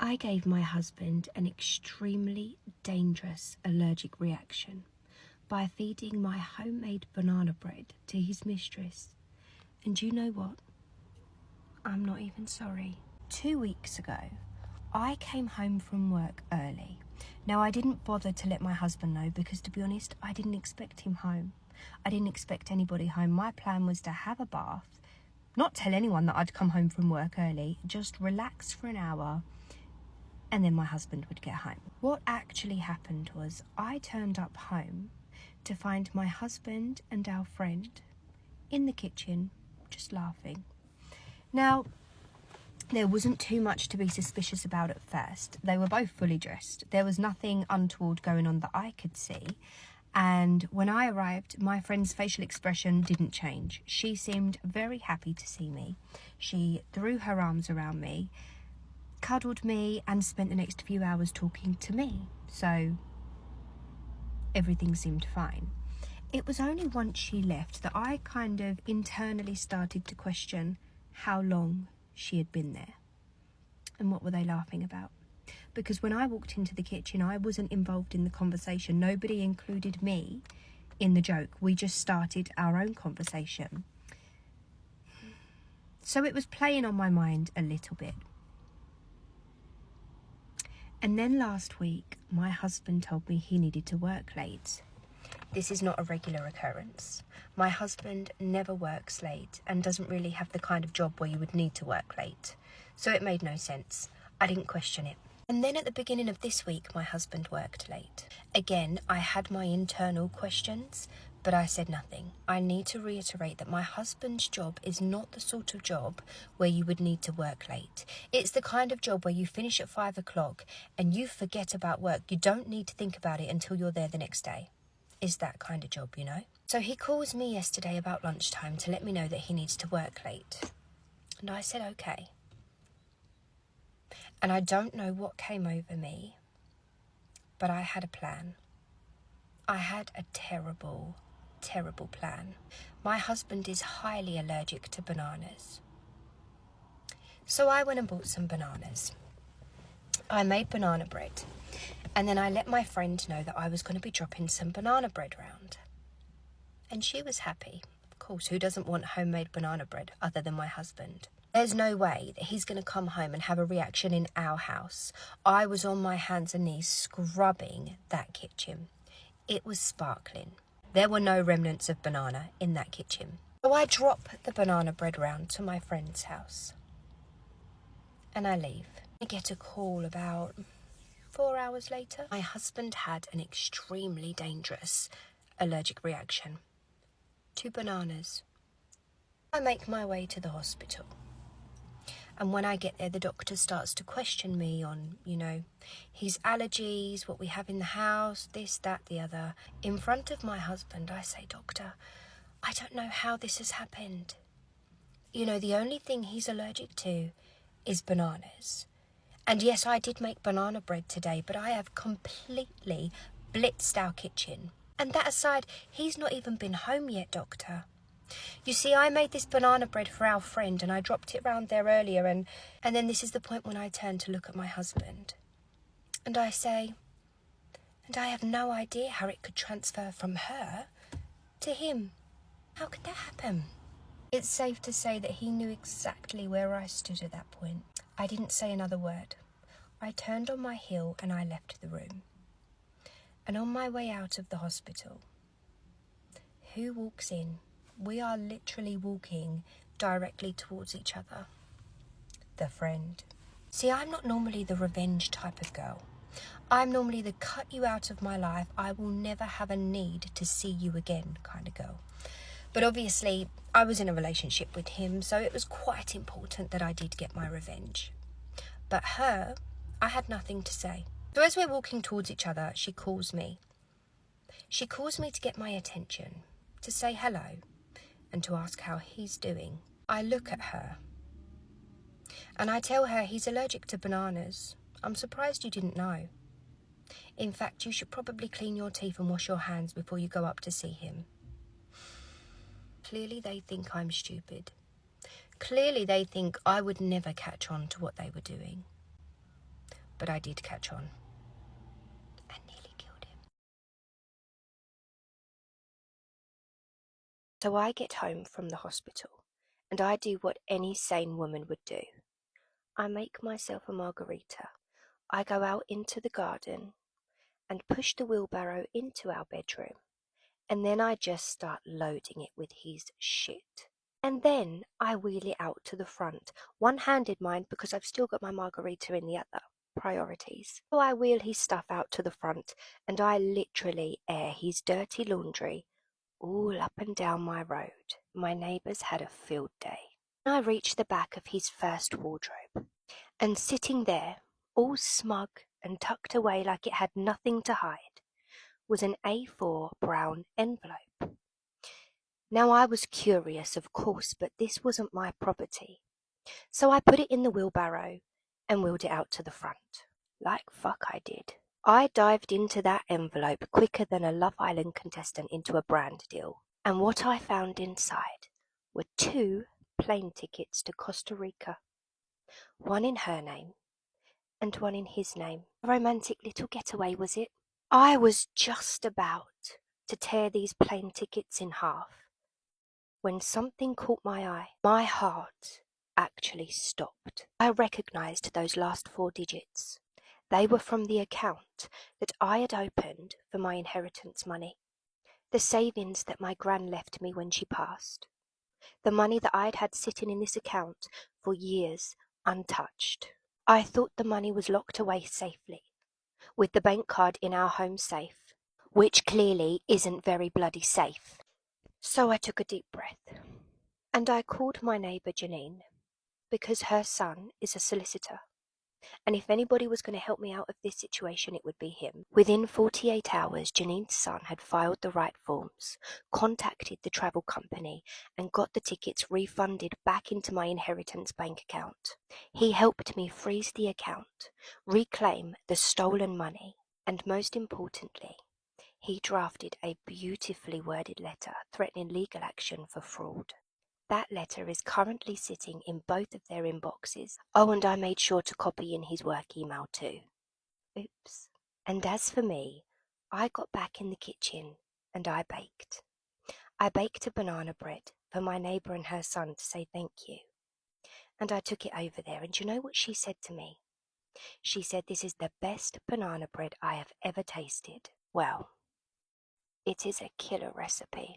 I gave my husband an extremely dangerous allergic reaction by feeding my homemade banana bread to his mistress. And you know what? I'm not even sorry. 2 weeks ago, I came home from work early. Now, I didn't bother to let my husband know because, to be honest, I didn't expect him home. I didn't expect anybody home. My plan was to have a bath, not tell anyone that I'd come home from work early, just relax for an hour, and then my husband would get home. What actually happened was I turned up home to find my husband and our friend in the kitchen just laughing. Now, there wasn't too much to be suspicious about at first. They were both fully dressed. There was nothing untoward going on that I could see. And when I arrived, my friend's facial expression didn't change. She seemed very happy to see me. She threw her arms around me, cuddled me, and spent the next few hours talking to me. So everything seemed fine. It was only once she left that I kind of internally started to question how long she had been there and what were they laughing about. Because when I walked into the kitchen, I wasn't involved in the conversation. Nobody included me in the joke. We just started our own conversation. So it was playing on my mind a little bit. And then last week, my husband told me he needed to work late. This is not a regular occurrence. My husband never works late and doesn't really have the kind of job where you would need to work late. So it made no sense. I didn't question it. And then at the beginning of this week, my husband worked late. Again, I had my internal questions, but I said nothing. I need to reiterate that my husband's job is not the sort of job where you would need to work late. It's the kind of job where you finish at 5 o'clock and you forget about work. You don't need to think about it until you're there the next day. Is that kind of job, you know? So he calls me yesterday about lunchtime to let me know that he needs to work late. And I said, okay. And I don't know what came over me, but I had a plan. I had a terrible, terrible plan. My husband is highly allergic to bananas. So I went and bought some bananas. I made banana bread. And then I let my friend know that I was going to be dropping some banana bread round. And she was happy. Of course, who doesn't want homemade banana bread other than my husband? There's no way that he's going to come home and have a reaction in our house. I was on my hands and knees scrubbing that kitchen. It was sparkling. There were no remnants of banana in that kitchen. So I drop the banana bread round to my friend's house. And I leave. I get a call about 4 hours later. My husband had an extremely dangerous allergic reaction to bananas. I make my way to the hospital. And when I get there, the doctor starts to question me on, his allergies, what we have in the house, this, that, the other. In front of my husband, I say, Doctor, I don't know how this has happened. The only thing he's allergic to is bananas. And yes, I did make banana bread today, but I have completely blitzed our kitchen. And that aside, he's not even been home yet, Doctor. You see, I made this banana bread for our friend and I dropped it round there earlier and then this is the point when I turn to look at my husband. And I say, and I have no idea how it could transfer from her to him. How could that happen? It's safe to say that he knew exactly where I stood at that point. I didn't say another word. I turned on my heel and I left the room. And on my way out of the hospital, who walks in? We are literally walking directly towards each other. The friend. See, I'm not normally the revenge type of girl. I'm normally the cut you out of my life, I will never have a need to see you again kind of girl. But obviously, I was in a relationship with him, so it was quite important that I did get my revenge. But her, I had nothing to say. So as we're walking towards each other, she calls me. She calls me to get my attention, to say hello, and to ask how he's doing. I look at her, and I tell her he's allergic to bananas. I'm surprised you didn't know. In fact, you should probably clean your teeth and wash your hands before you go up to see him. Clearly they think I'm stupid. Clearly they think I would never catch on to what they were doing. but I did catch on and nearly killed him. So I get home from the hospital and I do what any sane woman would do. I make myself a margarita. I go out into the garden and push the wheelbarrow into our bedroom, and then I just start loading it with his shit. And then I wheel it out to the front, one-handed mind because I've still got my margarita in the other. Priorities. So I wheel his stuff out to the front and I literally air his dirty laundry all up and down my road. My neighbours had a field day. I reached the back of his first wardrobe, and sitting there, all smug and tucked away like it had nothing to hide, was an A4 brown envelope. Now I was curious, of course, but this wasn't my property. So I put it in the wheelbarrow and wheeled it out to the front. Like fuck I did. I dived into that envelope quicker than a Love Island contestant into a brand deal. And what I found inside were 2 plane tickets to Costa Rica. One in her name and one in his name. A romantic little getaway, was it? I was just about to tear these plane tickets in half when something caught my eye. My heart actually stopped. I recognized those last 4 digits. They were from the account that I had opened for my inheritance money. The savings that my gran left me when she passed. The money that I'd had sitting in this account for years untouched. I thought the money was locked away safely, with the bank card in our home safe, which clearly isn't very bloody safe. So I took a deep breath, and I called my neighbour Janine, because her son is a solicitor, and if anybody was going to help me out of this situation, it would be him. Within 48 hours, Janine's son had filed the right forms, contacted the travel company, and got the tickets refunded back into my inheritance bank account. He helped me freeze the account, reclaim the stolen money, and most importantly, he drafted a beautifully worded letter threatening legal action for fraud. That letter is currently sitting in both of their inboxes. Oh, and I made sure to copy in his work email too. Oops. And as for me, I got back in the kitchen and I baked. I baked a banana bread for my neighbour and her son to say thank you. And I took it over there, and you know what she said to me? She said, "This is the best banana bread I have ever tasted." Well, it is a killer recipe.